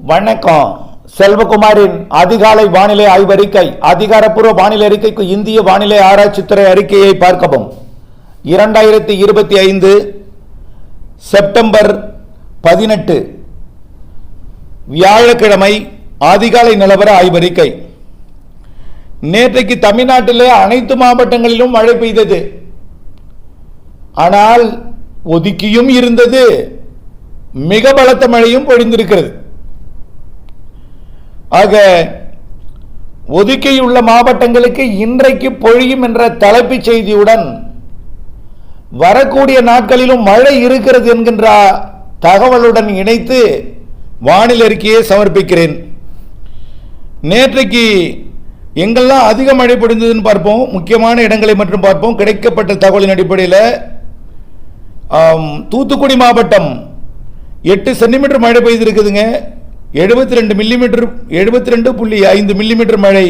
வணக்கம். செல்வகுமாரின் அதிகாலை வானிலை ஆய்வறிக்கை. அதிகாரப்பூர்வ வானிலை அறிக்கைக்கு இந்திய வானிலை ஆராய்ச்சித்துறை அறிக்கையை பார்க்கவும். 2025 செப்டம்பர் 18 வியாழக்கிழமை அதிகாலை நிலவர ஆய்வறிக்கை. நேற்றைக்கு தமிழ்நாட்டிலே அனைத்து மாவட்டங்களிலும் மழை பெய்தது. ஆனால் ஒதுக்கியும் இருந்தது, மிக பலத்த மழையும் பொழிந்திருக்கிறது. ஆக ஒதுக்கியுள்ள மாவட்டங்களுக்கு இன்றைக்கு பொழியும் என்ற தலைப்புச் செய்தியுடன் வரக்கூடிய நாட்களிலும் மழை இருக்கிறது என்கின்ற தகவலுடன் இணைத்து வானிலை அறிக்கையை சமர்ப்பிக்கிறேன். நேற்றைக்கு எங்கெல்லாம் அதிக மழை பொழிந்ததுன்னு பார்ப்போம். முக்கியமான இடங்களை மட்டும் பார்ப்போம். கிடைக்கப்பட்ட தகவலின் அடிப்படையில் தூத்துக்குடி மாவட்டம் 8 சென்டிமீட்டர் மழை பெய்திருக்குதுங்க. 72 மில்லிமீட்டர் 72.5 மில்லிமீட்டர் மழை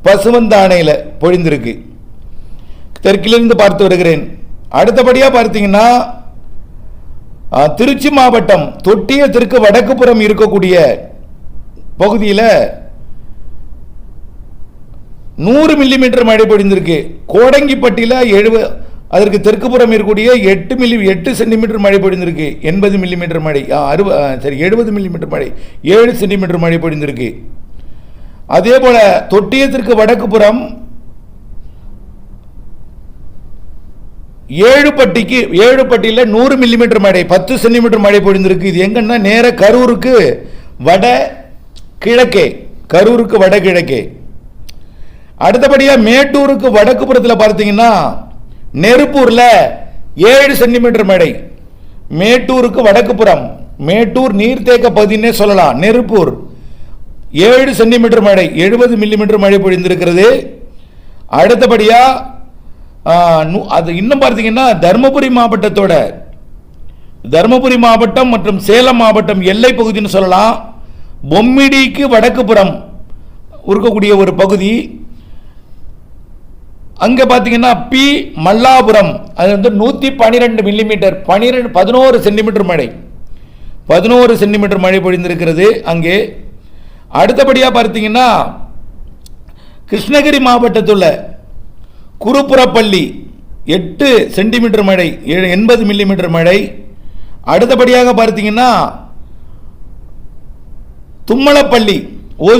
பசுவந்தானையில் பொழிந்திருக்கு. தெற்கிலிருந்து பார்த்து வருகிறேன். அடுத்தபடியாக பார்த்தீங்கன்னா திருச்சி மாவட்டம் தொட்டியத்திற்கு வடக்கு புறம் இருக்கக்கூடிய பகுதியில் 100 மில்லிமீட்டர் மழை பொழிந்திருக்கு. கோடங்கிப்பட்டியில் அதற்கு தெற்கு புறம் இருக்கக்கூடிய 8 சென்டிமீட்டர் மழை பொழிந்திருக்கு. 80 மில்லிமீட்டர் மழை 70 மில்லிமீட்டர் மழை 7 சென்டிமீட்டர் மழை பொழிந்திருக்கு. அதே போல தொட்டியத்திற்கு வடக்கு புறம் ஏழுப்பட்டியில் 100 மில்லிமீட்டர் மழை 10 சென்டிமீட்டர் மழை பொழிந்திருக்கு. இது எங்கன்னா நேர கரூருக்கு வட கிழக்கே. அடுத்தபடியாக மேட்டூருக்கு வடக்கு புறத்தில் பார்த்தீங்கன்னா நெருப்பூர்ல 7 சென்டிமீட்டர் மழை. மேட்டூருக்கு வடக்கு புறம், மேட்டூர் நீர்த்தேக்க பகுதினே சொல்லலாம். நெருப்பூர் 7 சென்டிமீட்டர் மழை 70 மில்லிமீட்டர் மழை பொழிந்திருக்கிறது. அடுத்தபடியா அது இன்னும் பார்த்தீங்கன்னா தருமபுரி மாவட்டம் மற்றும் சேலம் மாவட்டம் எல்லை பகுதின்னு சொல்லலாம். பொம்மிடிக்கு வடக்கு புறம் இருக்கக்கூடிய ஒரு பகுதி. அங்கே பார்த்தீங்கன்னா பி மல்லாபுரம், அது வந்து 112 மில்லிமீட்டர் 11 சென்டிமீட்டர் மழை 11 சென்டிமீட்டர் மழை பொழிந்திருக்கிறது அங்கே. அடுத்தபடியாக பார்த்தீங்கன்னா கிருஷ்ணகிரி மாவட்டத்தில் குருப்புறப்பள்ளி 8 சென்டிமீட்டர் மழை 80 மில்லிமீட்டர் மழை. அடுத்தபடியாக பார்த்தீங்கன்னா தும்மலப்பள்ளி